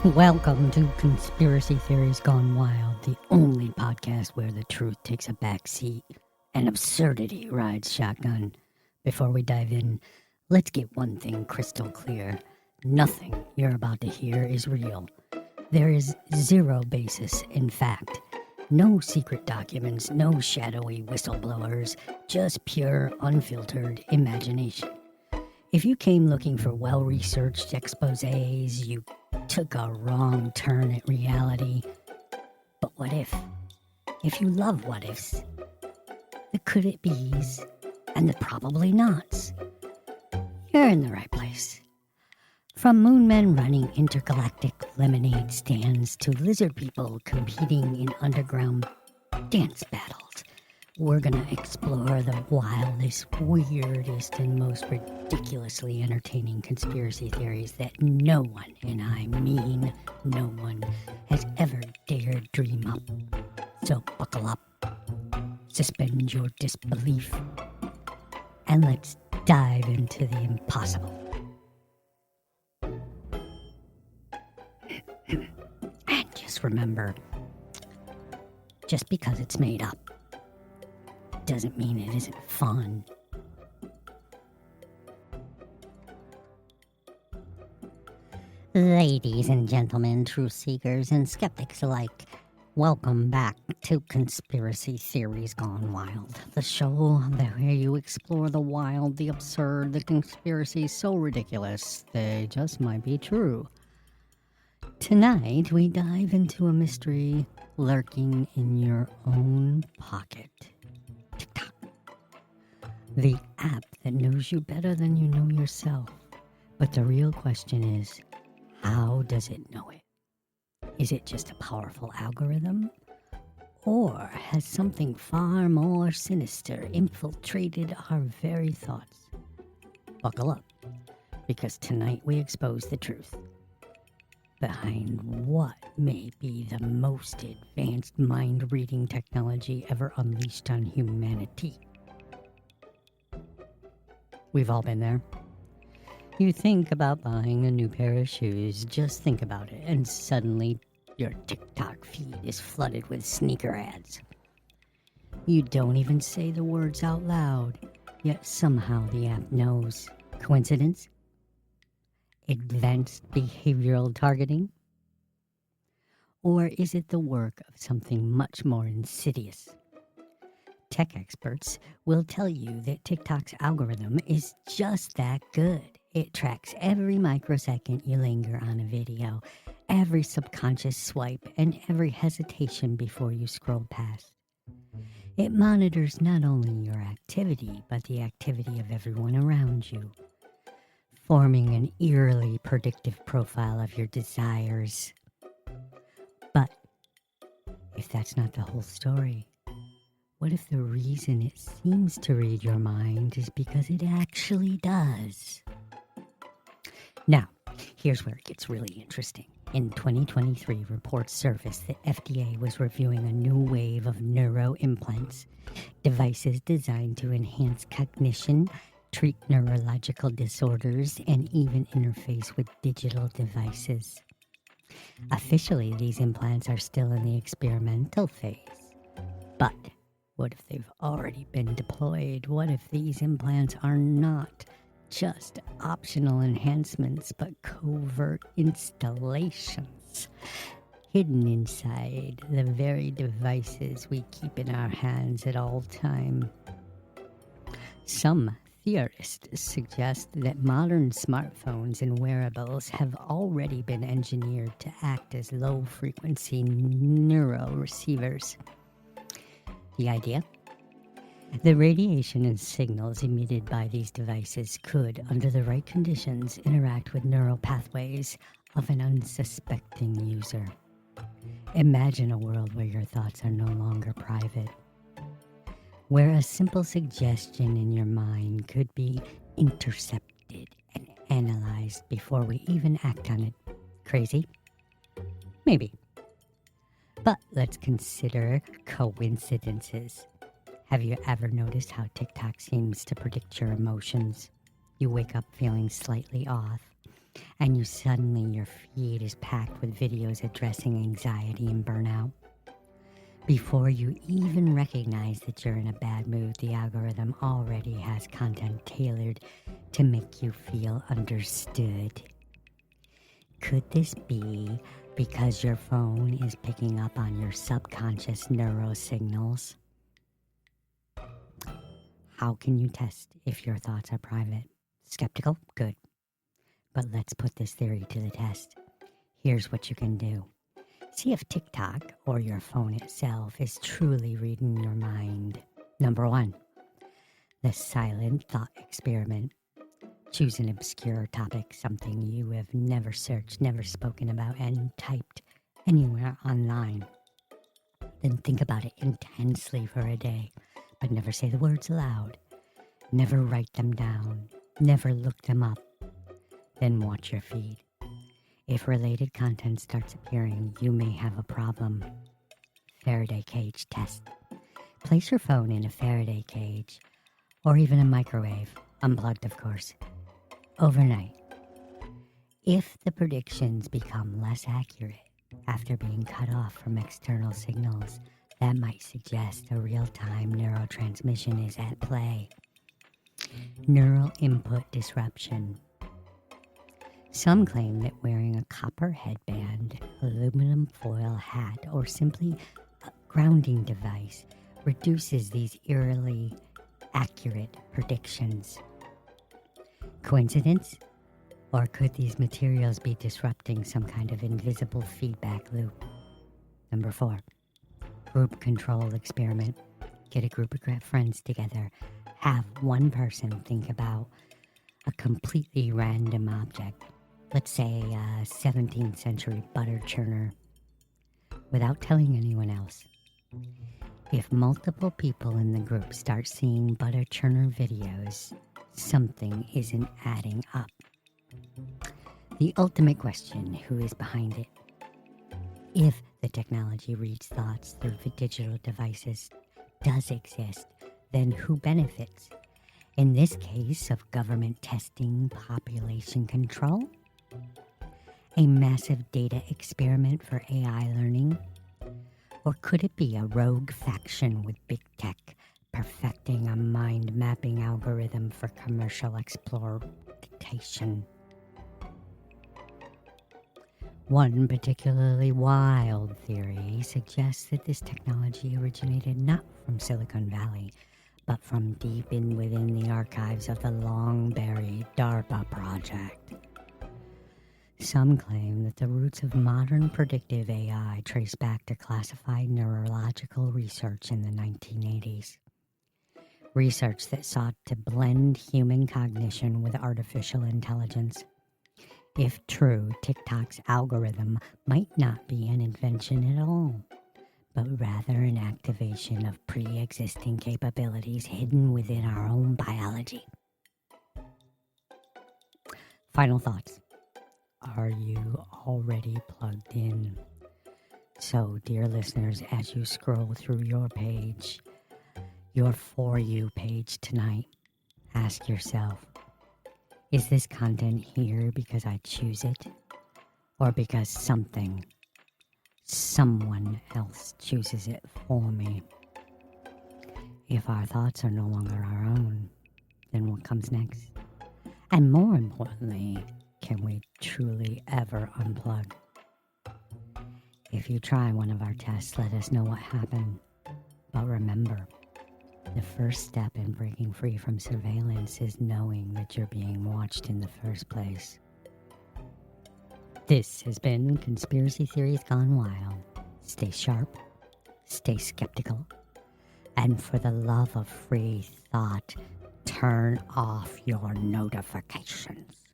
Welcome to Conspiracy Theories Gone Wild, the only podcast where the truth takes a back seat and absurdity rides shotgun. Before we dive in, let's get one thing crystal clear. Nothing you're about to hear is real. There is zero basis in fact. No secret documents, no shadowy whistleblowers, just pure, unfiltered imagination. If you came looking for well-researched exposés, you took a wrong turn at reality. But what if? If you love what ifs, the could it be's, and the probably nots, you're in the right place. From moon men running intergalactic lemonade stands to lizard people competing in underground dance battles, we're gonna explore the wildest, weirdest, and most ridiculously entertaining conspiracy theories that no one, and I mean no one, has ever dared dream up. So buckle up, suspend your disbelief, and let's dive into the impossible. And just remember, just because it's made up doesn't mean it isn't fun. Ladies and gentlemen, truth seekers and skeptics alike, welcome back to Conspiracy Theories Gone Wild, the show where you explore the wild, the absurd, the conspiracies so ridiculous they just might be true. Tonight, we dive into a mystery lurking in your own pocket. TikTok. The app that knows you better than you know yourself. But the real question is, how does it know it? Is it just a powerful algorithm? Or has something far more sinister infiltrated our very thoughts? Buckle up, because tonight we expose the truth behind what may be the most advanced mind-reading technology ever unleashed on humanity. We've all been there. You think about buying a new pair of shoes, just think about it, and suddenly your TikTok feed is flooded with sneaker ads. You don't even say the words out loud, yet somehow the app knows. Coincidence? Advanced behavioral targeting? Or is it the work of something much more insidious? Tech experts will tell you that TikTok's algorithm is just that good. It tracks every microsecond you linger on a video, every subconscious swipe, and every hesitation before you scroll past. It monitors not only your activity, but the activity of everyone around you, forming an eerily predictive profile of your desires. But if that's not the whole story, what if the reason it seems to read your mind is because it actually does? Now, here's where it gets really interesting. In 2023, reports surfaced that FDA was reviewing a new wave of neuro-implants, devices designed to enhance cognition, treat neurological disorders, and even interface with digital devices. Officially, these implants are still in the experimental phase. But what if they've already been deployed? What if these implants are not just optional enhancements, but covert installations, hidden inside the very devices we keep in our hands at all time? Some theorists suggest that modern smartphones and wearables have already been engineered to act as low-frequency neural receivers. The idea? The radiation and signals emitted by these devices could, under the right conditions, interact with neural pathways of an unsuspecting user. Imagine a world where your thoughts are no longer private, where a simple suggestion in your mind could be intercepted and analyzed before we even act on it. Crazy? Maybe. But let's consider coincidences. Have you ever noticed how TikTok seems to predict your emotions? You wake up feeling slightly off, and your feed is packed with videos addressing anxiety and burnout. Before you even recognize that you're in a bad mood, the algorithm already has content tailored to make you feel understood. Could this be because your phone is picking up on your subconscious neurosignals? How can you test if your thoughts are private? Skeptical? Good. But let's put this theory to the test. Here's what you can do. See if TikTok or your phone itself is truly reading your mind. Number 1, the silent thought experiment. Choose an obscure topic, something you have never searched, never spoken about, and typed anywhere online. Then think about it intensely for a day, but never say the words aloud. Never write them down. Never look them up. Then watch your feed. If related content starts appearing, you may have a problem. Faraday cage test. Place your phone in a Faraday cage, or even a microwave, unplugged of course, overnight. If the predictions become less accurate after being cut off from external signals, that might suggest a real-time neurotransmission is at play. Neural input disruption. Some claim that wearing a copper headband, aluminum foil hat, or simply a grounding device reduces these eerily accurate predictions. Coincidence? Or could these materials be disrupting some kind of invisible feedback loop? Number 4, group control experiment. Get a group of friends together. Have one person think about a completely random object. Let's say a 17th century butter churner, without telling anyone else. If multiple people in the group start seeing butter churner videos, something isn't adding up. The ultimate question, who is behind it? If the technology reads thoughts through the digital devices does exist, then who benefits? In this case of government testing, population control? A massive data experiment for AI learning? Or could it be a rogue faction with big tech perfecting a mind-mapping algorithm for commercial exploitation? One particularly wild theory suggests that this technology originated not from Silicon Valley, but from deep within the archives of the long-buried DARPA project. Some claim that the roots of modern predictive AI trace back to classified neurological research in the 1980s. Research that sought to blend human cognition with artificial intelligence. If true, TikTok's algorithm might not be an invention at all, but rather an activation of pre-existing capabilities hidden within our own biology. Final thoughts. Are you already plugged in? So, dear listeners, as you scroll through your page, your For You page tonight, ask yourself, is this content here because I choose it, or because someone else chooses it for me? If our thoughts are no longer our own, then what comes next? And more importantly, can we truly ever unplug? If you try one of our tests, let us know what happened. But remember, the first step in breaking free from surveillance is knowing that you're being watched in the first place. This has been Conspiracy Theories Gone Wild. Stay sharp, stay skeptical, and for the love of free thought, turn off your notifications.